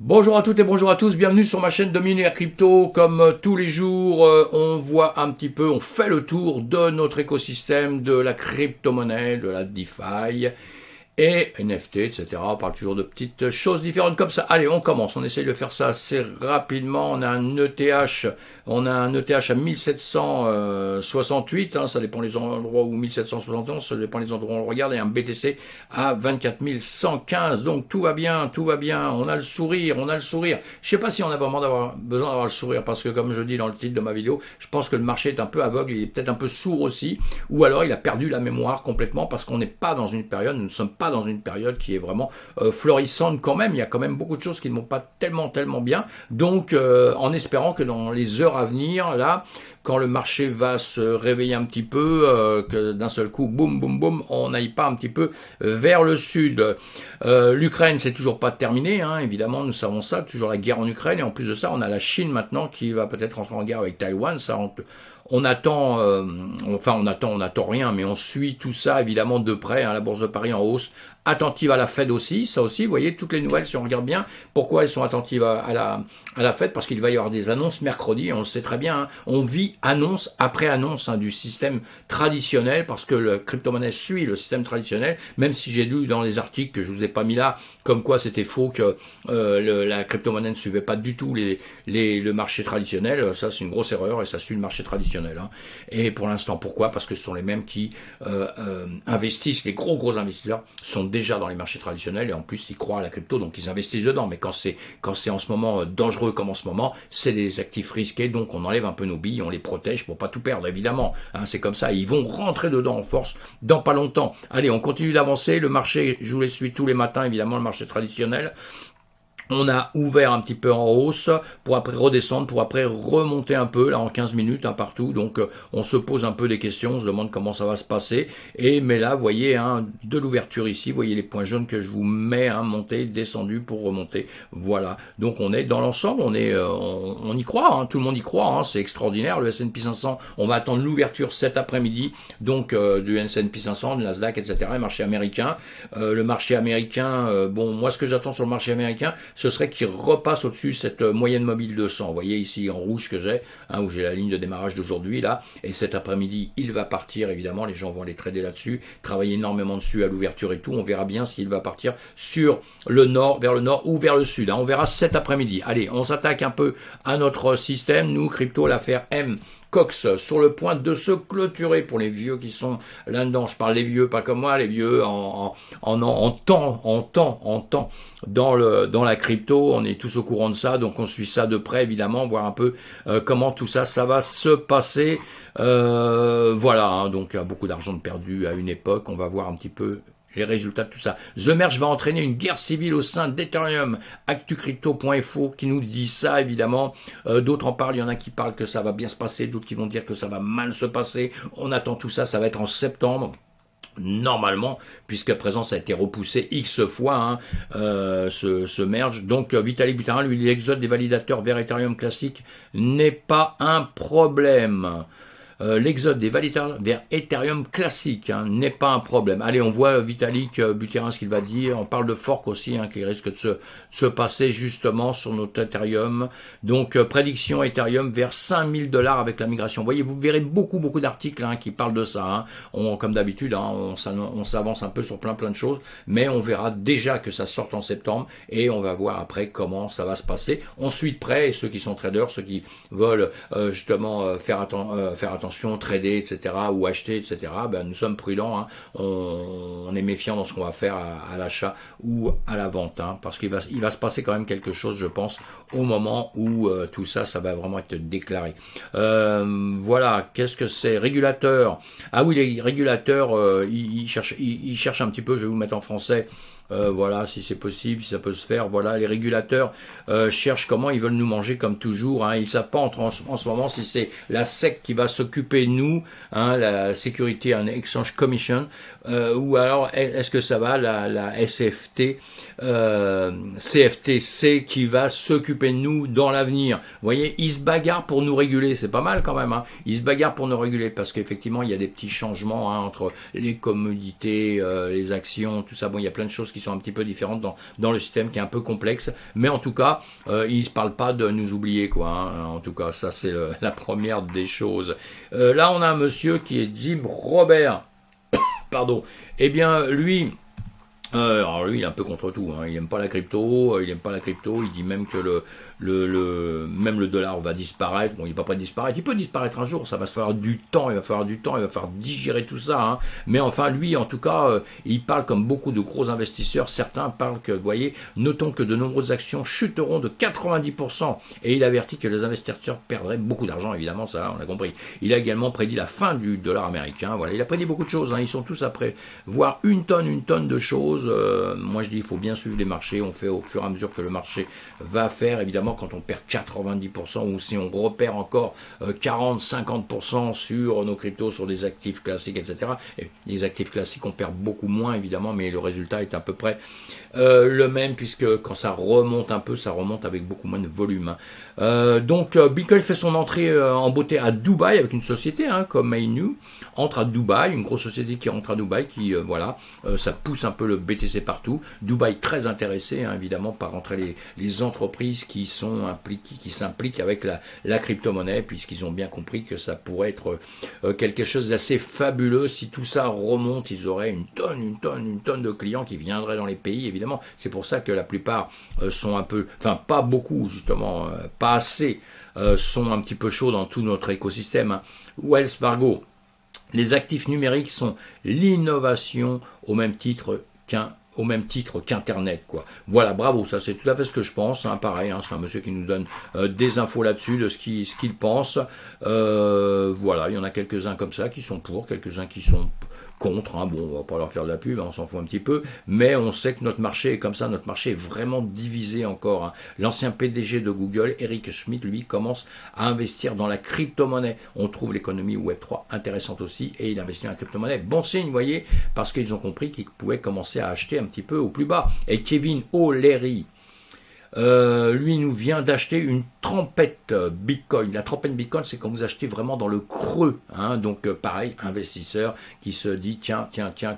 Bonjour à toutes et bonjour à tous, bienvenue sur ma chaîne Dominique Crypto. Comme tous les jours, on voit un petit peu, on fait le tour de notre écosystème, de la crypto-monnaie, de la DeFi et NFT, etc. On parle toujours de petites choses différentes comme ça. Allez, on commence. On essaye de faire ça assez rapidement. On a un ETH à 1768, hein, ça dépend les endroits où 1771, ça dépend les endroits où on regarde, et un BTC à 24 115. Donc tout va bien, tout va bien. On a le sourire, on a le sourire. Je sais pas si on a vraiment besoin d'avoir le sourire, parce que comme je dis dans le titre de ma vidéo, je pense que le marché est un peu aveugle, il est peut-être un peu sourd aussi, ou alors il a perdu la mémoire complètement, parce qu'on n'est pas dans une période, nous ne sommes pas dans une période qui est vraiment florissante quand même. Il y a quand même beaucoup de choses qui ne vont pas tellement bien. Donc en espérant que dans les heures à venir, là, quand le marché va se réveiller un petit peu, que d'un seul coup, boum, boum, boum, on n'aille pas un petit peu vers le sud. L'Ukraine, c'est toujours pas terminé, hein, évidemment, nous savons ça, toujours la guerre en Ukraine, et en plus de ça, on a la Chine maintenant qui va peut-être entrer en guerre avec Taïwan. Ça, on attend, on attend rien, mais on suit tout ça évidemment de près, hein, la bourse de Paris en hausse, attentive à la Fed aussi, ça aussi, vous voyez, toutes les nouvelles, si on regarde bien, pourquoi elles sont attentives à la Fed, parce qu'il va y avoir des annonces mercredi, on le sait très bien, hein, on vit annonce après annonce, hein, du système traditionnel, parce que le crypto-monnaie suit le système traditionnel, même si j'ai lu dans les articles que je vous ai pas mis là, comme quoi c'était faux, que la crypto-monnaie ne suivait pas du tout le marché traditionnel. Ça c'est une grosse erreur, et ça suit le marché traditionnel, hein. Et pour l'instant, pourquoi? Parce que ce sont les mêmes qui investissent, les gros investisseurs sont déjà dans les marchés traditionnels, et en plus ils croient à la crypto, donc ils investissent dedans. Mais quand c'est en ce moment dangereux comme en ce moment, c'est des actifs risqués, donc on enlève un peu nos billes, on les protège pour pas tout perdre, évidemment, hein, c'est comme ça. Ils vont rentrer dedans en force dans pas longtemps. Allez, on continue d'avancer. Le marché, je vous les suis tous les matins, évidemment, le marché traditionnel. On a ouvert un petit peu en hausse pour après redescendre, pour après remonter un peu là en 15 minutes, hein, partout. Donc on se pose un peu des questions, on se demande comment ça va se passer. Mais là, vous voyez, hein, de l'ouverture ici, vous voyez les points jaunes que je vous mets, hein, monté, descendu pour remonter. Voilà. Donc on est dans l'ensemble, on y croit, hein, tout le monde y croit, hein, c'est extraordinaire. Le S&P 500, on va attendre l'ouverture cet après-midi, donc du S&P 500, de Nasdaq, etc. Le marché américain, bon, moi ce que j'attends sur le marché américain, ce serait qu'il repasse au-dessus cette moyenne mobile 200. Vous voyez ici en rouge que j'ai, hein, où j'ai la ligne de démarrage d'aujourd'hui là, et cet après-midi il va partir, évidemment, les gens vont aller trader là-dessus, travailler énormément dessus à l'ouverture et tout. On verra bien s'il va partir sur le nord, vers le nord ou vers le sud, hein. On verra cet après-midi. Allez, on s'attaque un peu à notre système, nous, crypto, l'affaire M. Cox sur le point de se clôturer pour les vieux qui sont là-dedans. Je parle des vieux, pas comme moi, les vieux en temps dans la crypto. On est tous au courant de ça, donc on suit ça de près, évidemment, voir un peu comment tout ça va se passer. Voilà, hein, donc beaucoup d'argent de perdu à une époque. On va voir un petit peu les résultats de tout ça. The Merge va entraîner une guerre civile au sein d'Ethereum. ActuCrypto.info qui nous dit ça, évidemment. D'autres en parlent, il y en a qui parlent que ça va bien se passer, d'autres qui vont dire que ça va mal se passer. On attend tout ça, ça va être en septembre. Normalement, puisqu'à présent ça a été repoussé X fois, hein, ce merge. Donc Vitalik Buterin, lui, l'exode des validateurs vers Ethereum classique n'est pas un problème. L'exode des validateurs vers Ethereum classique, hein, n'est pas un problème. Allez, on voit Vitalik Buterin ce qu'il va dire. On parle de fork aussi, hein, qui risque de se passer justement sur notre Ethereum. Donc prédiction Ethereum vers 5000 $ avec la migration. Vous voyez, vous verrez beaucoup d'articles, hein, qui parlent de ça, hein. Comme d'habitude, hein, on s'avance un peu sur plein de choses, mais on verra déjà que ça sort en septembre, et on va voir après comment ça va se passer. On suit de près, et ceux qui sont traders, ceux qui veulent justement faire attention, trader, etc., ou acheter, etc., ben, nous sommes prudents, hein. On est méfiant dans ce qu'on va faire à l'achat ou à la vente, hein, parce qu'il va se passer quand même quelque chose, je pense, au moment où tout ça va vraiment être déclaré. Voilà, qu'est-ce que c'est? Régulateur. Ah oui, les régulateurs, ils cherchent un petit peu, je vais vous mettre en français. Voilà, si c'est possible, si ça peut se faire. Voilà, les régulateurs cherchent comment ils veulent nous manger comme toujours, hein. Ils ne savent pas en ce moment si c'est la SEC qui va s'occuper de nous, hein, la Security and Exchange Commission, ou alors est-ce que ça va la SFT, CFTC qui va s'occuper de nous dans l'avenir. Vous voyez, ils se bagarrent pour nous réguler, c'est pas mal quand même, hein. Ils se bagarrent pour nous réguler parce qu'effectivement il y a des petits changements, hein, entre les commodités, les actions, tout ça. Bon, il y a plein de choses qui sont un petit peu différentes dans le système qui est un peu complexe. Mais en tout cas, ils ne parlent pas de nous oublier, quoi. Hein. En tout cas, ça c'est la première des choses. Là, on a un monsieur qui est Jim Robert. Pardon. Eh bien, lui... alors lui, il est un peu contre tout. Hein. Il n'aime pas la crypto. Il dit même que même le dollar va disparaître. Bon, il n'est pas prêt de disparaître. Il peut disparaître un jour. Ça va se faire du temps. Il va falloir digérer tout ça. Hein. Mais enfin, lui, en tout cas, il parle comme beaucoup de gros investisseurs. Certains parlent que, vous voyez, notons que de nombreuses actions chuteront de 90%. Et il avertit que les investisseurs perdraient beaucoup d'argent. Évidemment, ça, on a compris. Il a également prédit la fin du dollar américain. Voilà, il a prédit beaucoup de choses. Hein. Ils sont tous après voir une tonne de choses. Moi, je dis, il faut bien suivre les marchés. On fait au fur et à mesure que le marché va faire. Évidemment, quand on perd 90% ou si on repère encore 40-50% sur nos cryptos, sur des actifs classiques, etc. Et les actifs classiques, on perd beaucoup moins, évidemment, mais le résultat est à peu près le même, puisque quand ça remonte un peu, ça remonte avec beaucoup moins de volume. Donc, Bitcoin fait son entrée en beauté à Dubaï avec une société comme Mainu, entre à Dubaï, une grosse société qui rentre à Dubaï, qui, ça pousse un peu le BTC partout. Dubaï très intéressé, hein, évidemment, par rentrer les entreprises qui s'impliquent avec la crypto-monnaie, puisqu'ils ont bien compris que ça pourrait être quelque chose d'assez fabuleux. Si tout ça remonte, ils auraient une tonne de clients qui viendraient dans les pays, évidemment. C'est pour ça que la plupart sont un peu, enfin pas beaucoup justement, pas assez, sont un petit peu chauds dans tout notre écosystème. Hein. Wells Fargo, les actifs numériques sont l'innovation au même titre qu'Internet, quoi. Voilà, bravo, ça c'est tout à fait ce que je pense, hein, pareil, hein, c'est un monsieur qui nous donne des infos là-dessus, de ce qu'il pense. Voilà, il y en a quelques-uns comme ça qui sont pour, quelques-uns qui sont contre, hein. Bon, on va pas leur faire de la pub, hein, on s'en fout un petit peu, mais on sait que notre marché est comme ça, notre marché est vraiment divisé encore. Hein. L'ancien PDG de Google, Eric Schmidt, lui, commence à investir dans la crypto-monnaie. On trouve l'économie Web3 intéressante aussi, et il investit dans la crypto-monnaie. Bon signe, vous voyez, parce qu'ils ont compris qu'ils pouvaient commencer à acheter un petit peu au plus bas. Et Kevin O'Leary, lui nous vient d'acheter une trompette Bitcoin. La trompette Bitcoin, c'est quand vous achetez vraiment dans le creux. Hein, donc pareil, investisseur qui se dit tiens,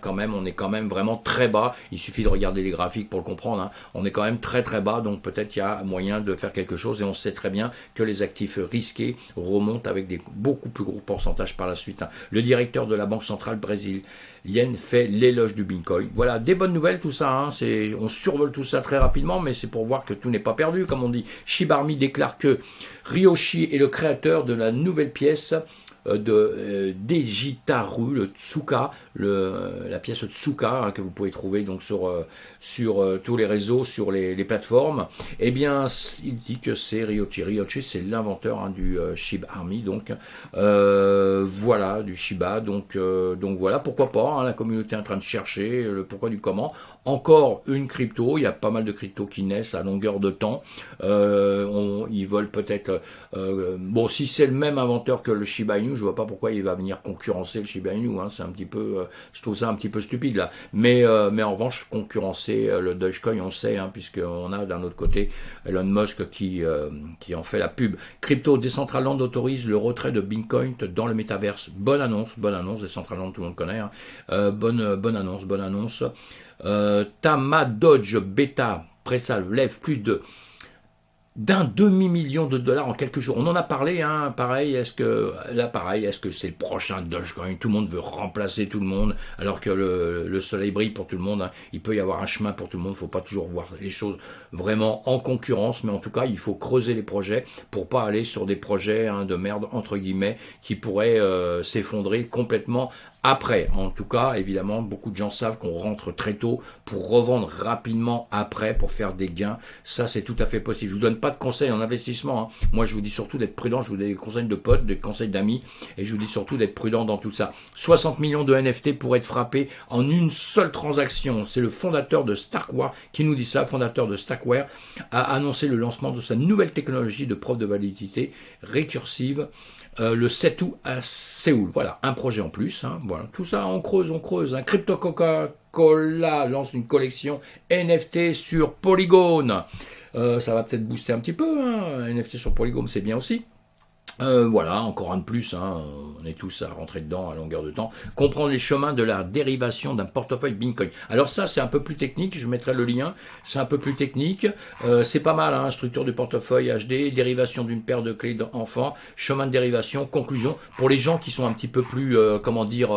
quand même, on est quand même vraiment très bas. Il suffit de regarder les graphiques pour le comprendre. Hein. On est quand même très bas, donc peut-être il y a moyen de faire quelque chose. Et on sait très bien que les actifs risqués remontent avec des beaucoup plus gros pourcentages par la suite. Hein. Le directeur de la Banque centrale brésilienne fait l'éloge du Bitcoin. Voilà, des bonnes nouvelles tout ça. Hein. On survole tout ça très rapidement, mais c'est pour voir que tout n'est pas perdu, comme on dit. Shiba Inu déclare que Ryoshi est le créateur de la nouvelle pièce de Dejitaru, le Tsuka, la pièce Tsuka hein, que vous pouvez trouver donc sur tous les réseaux, sur les plateformes. Eh bien, il dit que c'est Ryoshi. Ryoshi, c'est l'inventeur hein, du Shiba Inu, donc voilà, du Shiba. Donc voilà, pourquoi pas. Hein, la communauté est en train de chercher le pourquoi du comment. Encore une crypto, il y a pas mal de cryptos qui naissent à longueur de temps. Ils veulent peut-être... bon, si c'est le même inventeur que le Shiba Inu, je vois pas pourquoi il va venir concurrencer le Shiba Inu. Hein, c'est un petit peu, je trouve ça un petit peu stupide là. Mais en revanche, concurrencer le Dogecoin, on sait, hein, puisqu'on a d'un autre côté Elon Musk qui en fait la pub. Crypto, Decentraland autorise le retrait de Bitcoin dans le métaverse. Bonne annonce, Decentraland, tout le monde connaît. Hein. Bonne annonce. Tamadodge Beta Pressa lève plus d'un demi-million de dollars en quelques jours. On en a parlé, hein, pareil, est-ce que c'est le prochain Dogecoin? Tout le monde veut remplacer tout le monde, alors que le soleil brille pour tout le monde. Hein. Il peut y avoir un chemin pour tout le monde, il ne faut pas toujours voir les choses vraiment en concurrence, mais en tout cas, il faut creuser les projets pour pas aller sur des projets hein, de merde, entre guillemets, qui pourraient s'effondrer complètement après. En tout cas, évidemment, beaucoup de gens savent qu'on rentre très tôt pour revendre rapidement après, pour faire des gains. Ça, c'est tout à fait possible. Je vous donne pas de conseils en investissement. Hein. Moi, je vous dis surtout d'être prudent. Je vous donne des conseils de potes, des conseils d'amis. Et je vous dis surtout d'être prudent dans tout ça. 60 millions de NFT pourraient être frappés en une seule transaction. C'est le fondateur de Starkware qui nous dit ça. Fondateur de Starkware a annoncé le lancement de sa nouvelle technologie de preuve de validité récursive le 7 août à Séoul. Voilà, un projet en plus. Hein. Voilà, tout ça, on creuse. Un Crypto Coca-Cola lance une collection NFT sur Polygon. Ça va peut-être booster un petit peu. Hein. NFT sur Polygon, c'est bien aussi. Voilà, encore un de plus, hein, on est tous à rentrer dedans à longueur de temps. Comprendre les chemins de la dérivation d'un portefeuille Bitcoin. Alors ça, c'est un peu plus technique, je mettrai le lien, c'est un peu plus technique. C'est pas mal, hein, structure du portefeuille HD, dérivation d'une paire de clés d'enfant, chemin de dérivation, conclusion. Pour les gens qui sont un petit peu plus, comment dire...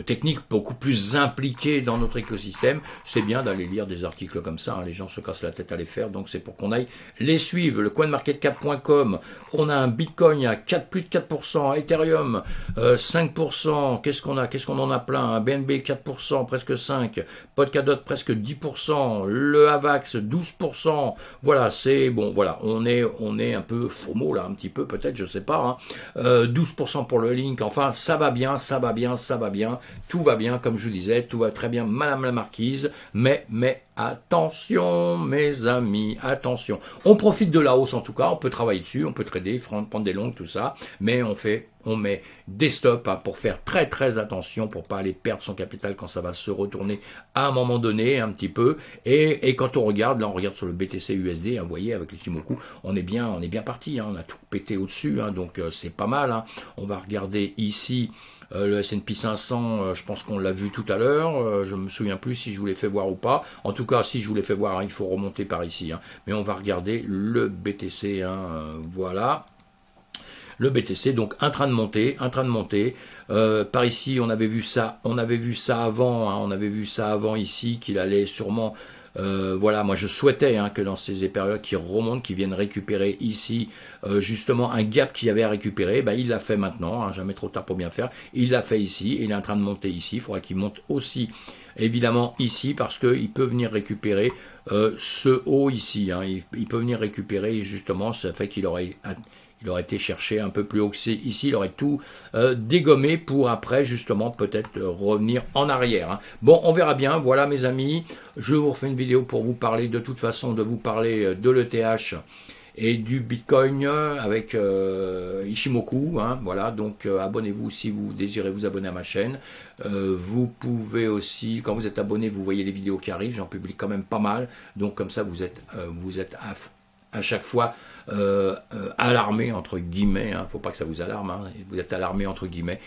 techniques beaucoup plus impliquées dans notre écosystème, c'est bien d'aller lire des articles comme ça, hein, les gens se cassent la tête à les faire, donc c'est pour qu'on aille les suivre. Le coinmarketcap.com, on a un Bitcoin à plus de 4%, Ethereum 5%, qu'est-ce qu'on en a plein, un BNB 4%, presque 5%, Polkadot presque 10%, le Avax 12%, voilà, c'est bon, voilà, on est un peu FOMO là, un petit peu peut-être, je sais pas, hein, 12% pour le Link, enfin ça va bien, ça va bien, ça va bien, tout va bien, comme je vous disais, tout va très bien, Madame la Marquise, mais attention, mes amis, attention. On profite de la hausse en tout cas, on peut travailler dessus, on peut trader, prendre des longues, tout ça, mais on met des stops hein, pour faire très très attention, pour pas aller perdre son capital quand ça va se retourner à un moment donné, un petit peu. Et quand on regarde, là on regarde sur le BTC USD, hein, vous voyez, avec les Shimoku, on est bien parti, hein, on a tout pété au-dessus, hein, donc c'est pas mal. Hein. On va regarder ici le S&P 500, je pense qu'on l'a vu tout à l'heure, je me souviens plus si je vous l'ai fait voir ou pas. En tout cas, si je vous l'ai fait voir, hein, il faut remonter par ici. Hein. Mais on va regarder le BTC, hein, voilà. Le BTC, donc en train de monter, par ici, on avait vu ça avant, hein, on avait vu ça avant ici, qu'il allait sûrement... voilà, moi je souhaitais hein, que dans ces périodes qui remontent, qui viennent récupérer ici justement un gap qu'il y avait à récupérer, ben, il l'a fait maintenant, hein, jamais trop tard pour bien faire, il l'a fait ici, il est en train de monter ici, il faudra qu'il monte aussi évidemment ici parce qu'il peut venir récupérer ce haut ici, hein, il peut venir récupérer justement, ça fait qu'il aurait été cherché un peu plus haut que ici, il aurait tout dégommé pour après justement peut-être revenir en arrière. Hein. Bon, on verra bien, voilà mes amis, je vous refais une vidéo pour vous parler de toute façon, de vous parler de l'ETH et du Bitcoin avec Ishimoku, hein, voilà, donc abonnez-vous si vous désirez vous abonner à ma chaîne. Vous pouvez aussi, quand vous êtes abonné, vous voyez les vidéos qui arrivent, j'en publie quand même pas mal, donc comme ça vous êtes à chaque fois alarmé entre guillemets, hein, faut pas que ça vous alarme, hein, vous êtes alarmé entre guillemets.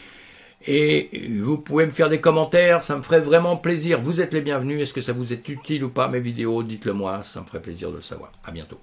Et vous pouvez me faire des commentaires, ça me ferait vraiment plaisir. Vous êtes les bienvenus, est-ce que ça vous est utile ou pas mes vidéos? Dites-le moi, ça me ferait plaisir de le savoir. À bientôt.